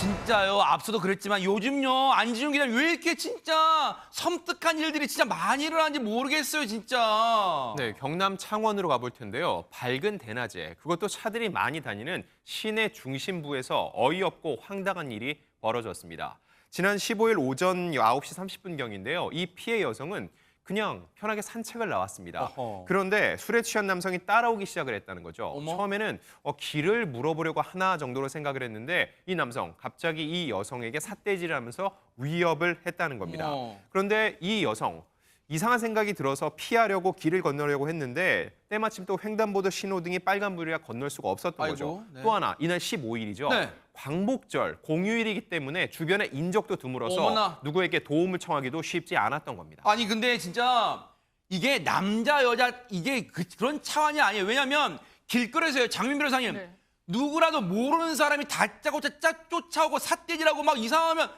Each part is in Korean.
진짜요. 앞서도 그랬지만 요즘요 안지용 기자 왜 이렇게 진짜 섬뜩한 일들이 진짜 많이 일어나는지 모르겠어요, 진짜. 네, 경남 창원으로 가볼 텐데요. 밝은 대낮에 그것도 차들이 많이 다니는 시내 중심부에서 어이없고 황당한 일이 벌어졌습니다. 지난 15일 오전 9시 30분경인데요. 이 피해 여성은 그냥 편하게 산책을 나왔습니다. 어허. 그런데 술에 취한 남성이 따라오기 시작을 했다는 거죠. 어머. 처음에는 길을 물어보려고 하나 정도로 생각을 했는데 이 남성 갑자기 이 여성에게 삿대질을 하면서 위협을 했다는 겁니다. 어머. 그런데 이 여성 이상한 생각이 들어서 피하려고 길을 건너려고 했는데 때마침 또 횡단보도 신호등이 빨간불이라 건널 수가 없었던 아이고, 거죠. 네. 또 하나 이날 15일이죠. 네. 광복절, 공휴일이기 때문에 주변에 인적도 드물어서 어머나. 누구에게 도움을 청하기도 쉽지 않았던 겁니다. 아니 근데 진짜 이게 남자 여자 이게 그런 차원이 아니에요. 왜냐면 길거리에서요, 장민 변호사님. 네. 누구라도 모르는 사람이 다짜고짜 쫓아오고 삿대질하고 막 이상하면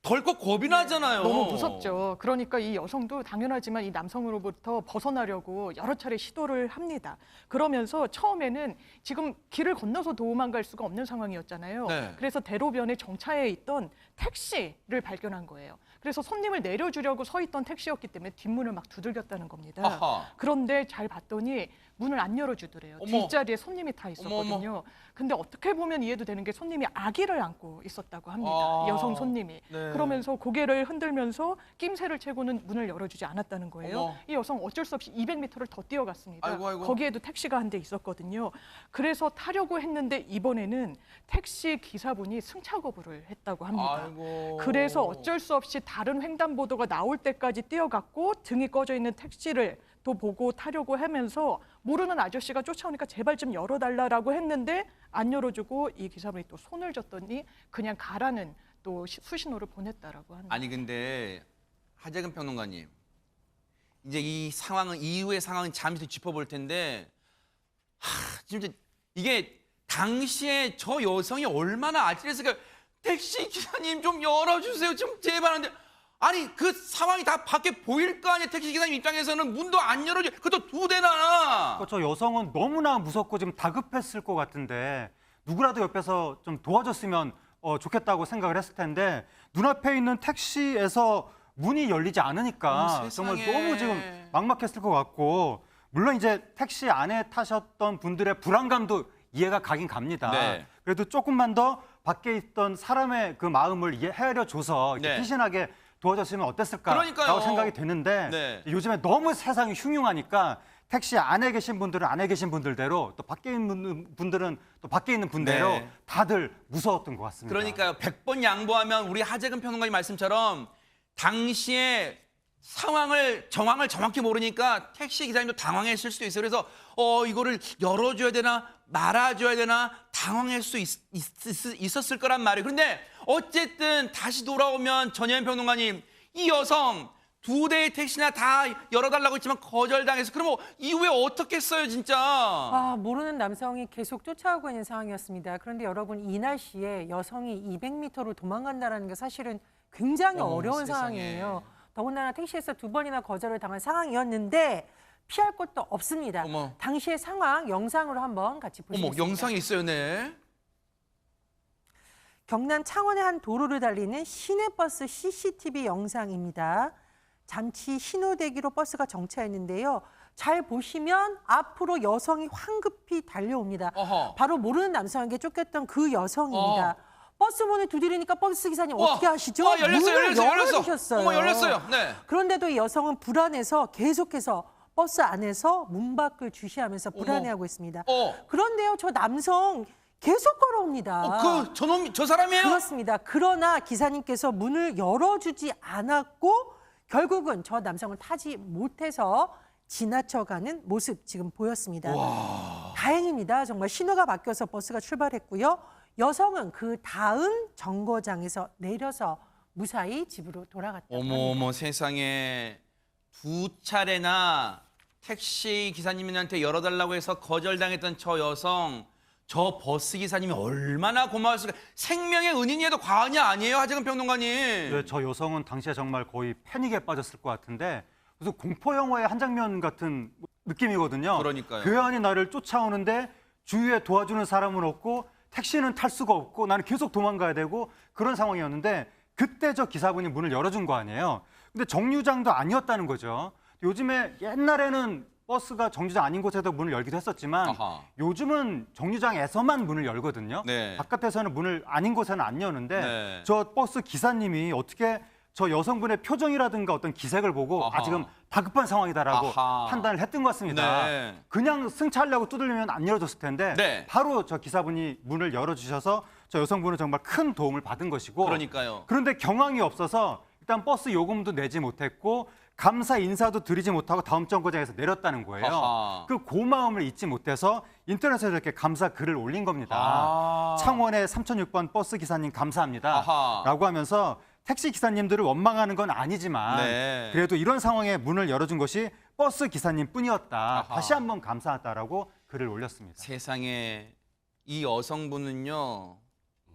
덜컥 겁이 나잖아요. 너무 무섭죠. 그러니까 이 여성도 당연하지만 이 남성으로부터 벗어나려고 여러 차례 시도를 합니다. 그러면서 처음에는 지금 길을 건너서 도망갈 수가 없는 상황이었잖아요. 네. 그래서 대로변에 정차해 있던 택시를 발견한 거예요. 그래서 손님을 내려주려고 서 있던 택시였기 때문에 뒷문을 막 두들겼다는 겁니다. 아하. 그런데 잘 봤더니 문을 안 열어주더래요. 어머. 뒷자리에 손님이 타 있었거든요. 어머, 근데 어떻게 보면 이해도 되는 게 손님이 아기를 안고 있었다고 합니다. 아. 여성 손님이. 네. 그러면서 고개를 흔들면서 낌새를 채고는 문을 열어주지 않았다는 거예요. 어머. 이 여성 어쩔 수 없이 200m를 더 뛰어갔습니다. 아이고, 아이고. 거기에도 택시가 한 대 있었거든요. 그래서 타려고 했는데 이번에는 택시 기사분이 승차 거부를 했다고 합니다. 아이고. 그래서 어쩔 수 없이 다른 횡단보도가 나올 때까지 뛰어갔고 등이 꺼져 있는 택시를 또 보고 타려고 하면서 모르는 아저씨가 쫓아오니까 제발 좀 열어달라고 했는데 안 열어주고 이 기사분이 또 손을 줬더니 그냥 가라는 또 수신호를 보냈다라고 합니다. 아니 근데 하재근 평론가님, 이제 이 상황은 이후의 상황은 잠시 짚어볼 텐데, 진짜 이게 당시에 저 여성이 얼마나 아찔했을까요? 택시 기사님 좀 열어주세요, 좀 제발. 하는데 아니 그 상황이 다 밖에 보일 거 아니에요. 택시 기사님 입장에서는 문도 안 열어줘. 그것도 2대나. 저 여성은 너무나 무섭고 좀 다급했을 것 같은데 누구라도 옆에서 좀 도와줬으면 좋겠다고 생각을 했을 텐데 눈앞에 있는 택시에서 문이 열리지 않으니까 정말 세상에. 너무 지금 막막했을 것 같고 물론 이제 택시 안에 타셨던 분들의 불안감도 이해가 가긴 갑니다. 네. 그래도 조금만 더 밖에 있던 사람의 그 마음을 헤아려줘서 이렇게 네. 희신하게 도와줬으면 어땠을까라고 그러니까요. 생각이 드는데 네. 요즘에 너무 세상이 흉흉하니까 택시 안에 계신 분들은 안에 계신 분들대로 또 밖에 있는 분들은 또 밖에 있는 분대로 네. 다들 무서웠던 것 같습니다. 그러니까요. 100번 양보하면 우리 하재근 평론가님 말씀처럼 당시에 정황을 정확히 모르니까 택시 기사님도 당황했을 수도 있어요. 그래서 이거를 열어줘야 되나 말아줘야 되나 당황할 수 있었을 거란 말이에요. 그런데 어쨌든 다시 돌아오면 전혜연 평론가님, 이 여성 2대의 택시나 다 열어달라고 했지만 거절당해서 그럼 이후에 어떻게 했어요, 진짜? 모르는 남성이 계속 쫓아오고 있는 상황이었습니다. 그런데 여러분 이 날씨에 여성이 200m로 도망간다는 게 사실은 굉장히 어려운 세상에. 상황이에요. 더군다나 택시에서 2번이나 거절을 당한 상황이었는데 피할 곳도 없습니다. 어머. 당시의 상황 영상으로 한번 같이 보시겠습니다. 영상이 있어요, 네. 경남 창원의 한 도로를 달리는 시내버스 CCTV 영상입니다. 잠시 신호대기로 버스가 정차했는데요. 잘 보시면 앞으로 여성이 황급히 달려옵니다. 어허. 바로 모르는 남성에게 쫓겼던 그 여성입니다. 버스 문을 두드리니까 버스 기사님 어떻게 하시죠? 문을 열어주셨어요. 어머, 열렸어요. 네. 그런데도 이 여성은 불안해서 계속해서 버스 안에서 문 밖을 주시하면서 불안해하고 있습니다. 그런데요, 저 남성 계속 걸어옵니다. 저 사람이에요? 그렇습니다. 그러나 기사님께서 문을 열어주지 않았고 결국은 저 남성을 타지 못해서 지나쳐가는 모습 지금 보였습니다. 다행입니다. 정말 신호가 바뀌어서 버스가 출발했고요. 여성은 그 다음 정거장에서 내려서 무사히 집으로 돌아갔다고 합니다. 어머 세상에 2차례나 택시 기사님한테 열어달라고 해서 거절당했던 저 여성, 저 버스 기사님이 얼마나 고마웠을까. 생명의 은인이어도 과언이 아니에요, 하재근 평론가님. 네, 저 여성은 당시에 정말 거의 패닉에 빠졌을 것 같은데 무슨 공포 영화의 한 장면 같은 느낌이거든요. 그러니까요. 괴한이 나를 쫓아오는데 주위에 도와주는 사람은 없고 택시는 탈 수가 없고 나는 계속 도망가야 되고 그런 상황이었는데 그때 저 기사분이 문을 열어준 거 아니에요. 근데 정류장도 아니었다는 거죠. 요즘에 옛날에는 버스가 정류장 아닌 곳에도 문을 열기도 했었지만 아하. 요즘은 정류장에서만 문을 열거든요. 네. 바깥에서는 문을 아닌 곳에는 안 여는데 네. 저 버스 기사님이 어떻게 저 여성분의 표정이라든가 어떤 기색을 보고 아하. 지금 다급한 상황이다라고 아하. 판단을 했던 것 같습니다. 네. 그냥 승차하려고 두들리면 안 열어줬을 텐데 네. 바로 저 기사분이 문을 열어주셔서 저 여성분은 정말 큰 도움을 받은 것이고 그러니까요. 그런데 경황이 없어서 일단 버스 요금도 내지 못했고 감사 인사도 드리지 못하고 다음 정거장에서 내렸다는 거예요. 아하. 그 고마움을 잊지 못해서 인터넷에 이렇게 감사 글을 올린 겁니다. 아. 창원의 3006번 버스 기사님 감사합니다. 아하. 라고 하면서 택시 기사님들을 원망하는 건 아니지만 네. 그래도 이런 상황에 문을 열어준 것이 버스 기사님뿐이었다. 아하. 다시 한번 감사하다라고 글을 올렸습니다. 세상에 이 여성분은요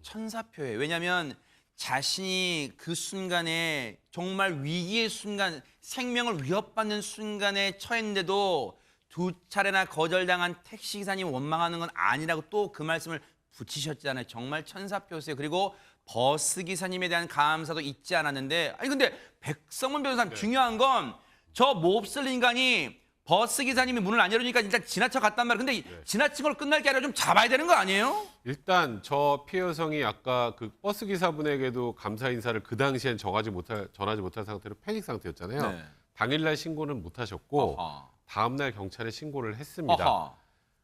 천사표예요. 왜냐하면 자신이 그 순간에 정말 위기의 순간, 생명을 위협받는 순간에 처했는데도 두 차례나 거절당한 택시 기사님 원망하는 건 아니라고 또 그 말씀을 붙이셨잖아요. 정말 천사표세요. 그리고 버스 기사님에 대한 감사도 잊지 않았는데, 아니 근데 백성문 변호사님 중요한 건 저 몹쓸 인간이 버스 기사님이 문을 안 열으니까 진짜 지나쳐 갔단 말이에요. 근데 지나친 걸 끝날 게 아니라 좀 잡아야 되는 거 아니에요? 일단 저 피해 여성이 아까 그 버스 기사분에게도 감사 인사를 그 당시엔 전하지 못할 상태로 패닉 상태였잖아요. 네. 당일날 신고는 못 하셨고 아하. 다음날 경찰에 신고를 했습니다. 아하.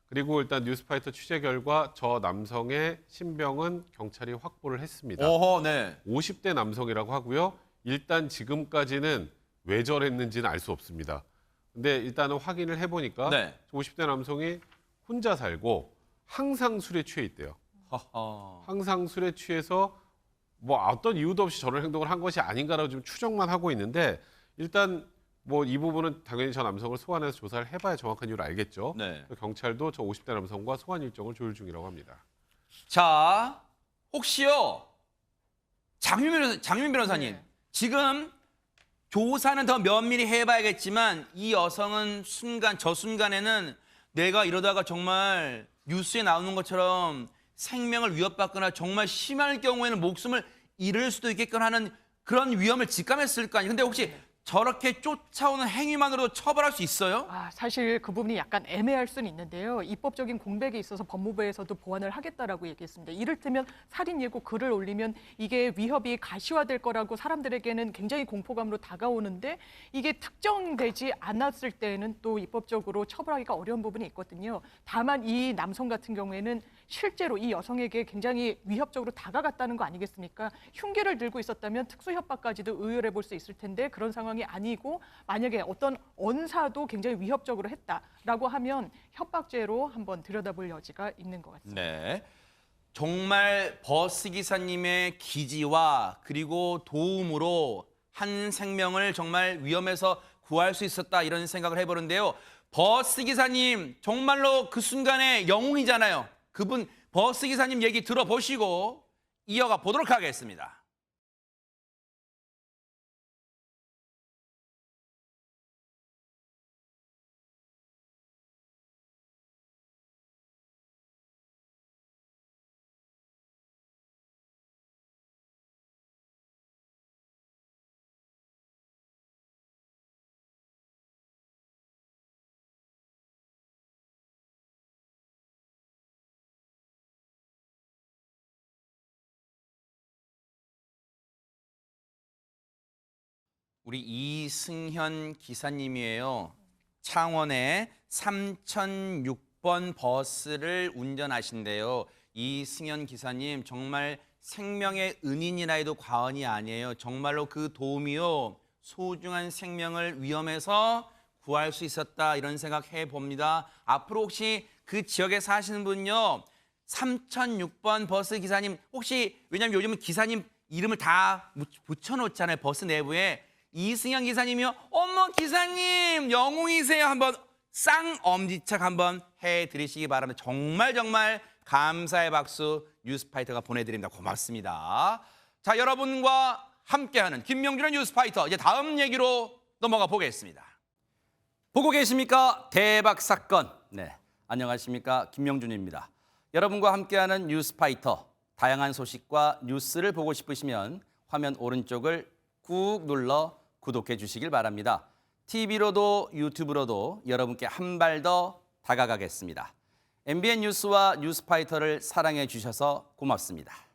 그리고 일단 뉴스파이터 취재 결과 저 남성의 신병은 경찰이 확보를 했습니다. 어허, 네. 50대 남성이라고 하고요. 일단 지금까지는 왜 저랬는지는 알 수 없습니다. 근데 일단은 확인을 해보니까 네. 50대 남성이 혼자 살고 항상 술에 취해 있대요. 허허. 항상 술에 취해서 뭐 어떤 이유도 없이 저런 행동을 한 것이 아닌가라고 좀 추정만 하고 있는데 일단 뭐 이 부분은 당연히 저 남성을 소환해서 조사를 해봐야 정확한 이유를 알겠죠. 네. 경찰도 저 50대 남성과 소환 일정을 조율 중이라고 합니다. 자, 혹시요, 장윤 변호사님, 네. 지금 조사는 더 면밀히 해봐야겠지만 이 여성은 저 순간에는 내가 이러다가 정말 뉴스에 나오는 것처럼 생명을 위협받거나 정말 심할 경우에는 목숨을 잃을 수도 있게끔 하는 그런 위험을 직감했을 거 아니에요. 근데 혹시 저렇게 쫓아오는 행위만으로도 처벌할 수 있어요? 사실 그 부분이 약간 애매할 수는 있는데요. 입법적인 공백에 있어서 법무부에서도 보완을 하겠다라고 얘기했습니다. 이를테면 살인 예고 글을 올리면 이게 위협이 가시화될 거라고 사람들에게는 굉장히 공포감으로 다가오는데 이게 특정되지 않았을 때는 또 입법적으로 처벌하기가 어려운 부분이 있거든요. 다만 이 남성 같은 경우에는 실제로 이 여성에게 굉장히 위협적으로 다가갔다는 거 아니겠습니까? 흉기를 들고 있었다면 특수협박까지도 의율해 볼 수 있을 텐데 그런 상황이 아니고 만약에 어떤 언사도 굉장히 위협적으로 했다라고 하면 협박죄로 한번 들여다볼 여지가 있는 것 같습니다. 네. 정말 버스 기사님의 기지와 그리고 도움으로 한 생명을 정말 위험에서 구할 수 있었다 이런 생각을 해보는데요. 버스 기사님 정말로 그 순간에 영웅이잖아요. 그분 버스 기사님 얘기 들어보시고 이어가 보도록 하겠습니다. 우리 이승현 기사님이에요. 창원의 3006번 버스를 운전하신대요. 이승현 기사님 정말 생명의 은인이라 해도 과언이 아니에요. 정말로 그 도움이요. 소중한 생명을 위험에서 구할 수 있었다 이런 생각해 봅니다. 앞으로 혹시 그 지역에 사시는 분요. 3006번 버스 기사님 혹시 왜냐면 요즘은 기사님 이름을 다 붙여놓잖아요. 버스 내부에. 이승현 기사님이요. 어머 기사님 영웅이세요. 한번 쌍엄지척 한번 해드리시기 바랍니다. 정말 감사의 박수 뉴스파이터가 보내드립니다. 고맙습니다. 자, 여러분과 함께하는 김명준의 뉴스파이터 이제 다음 얘기로 넘어가 보겠습니다. 보고 계십니까? 대박 사건. 네, 안녕하십니까? 김명준입니다. 여러분과 함께하는 뉴스파이터, 다양한 소식과 뉴스를 보고 싶으시면 화면 오른쪽을 꾹 눌러 구독해 주시길 바랍니다. TV로도 유튜브로도 여러분께 한 발 더 다가가겠습니다. MBN 뉴스와 뉴스파이터를 사랑해 주셔서 고맙습니다.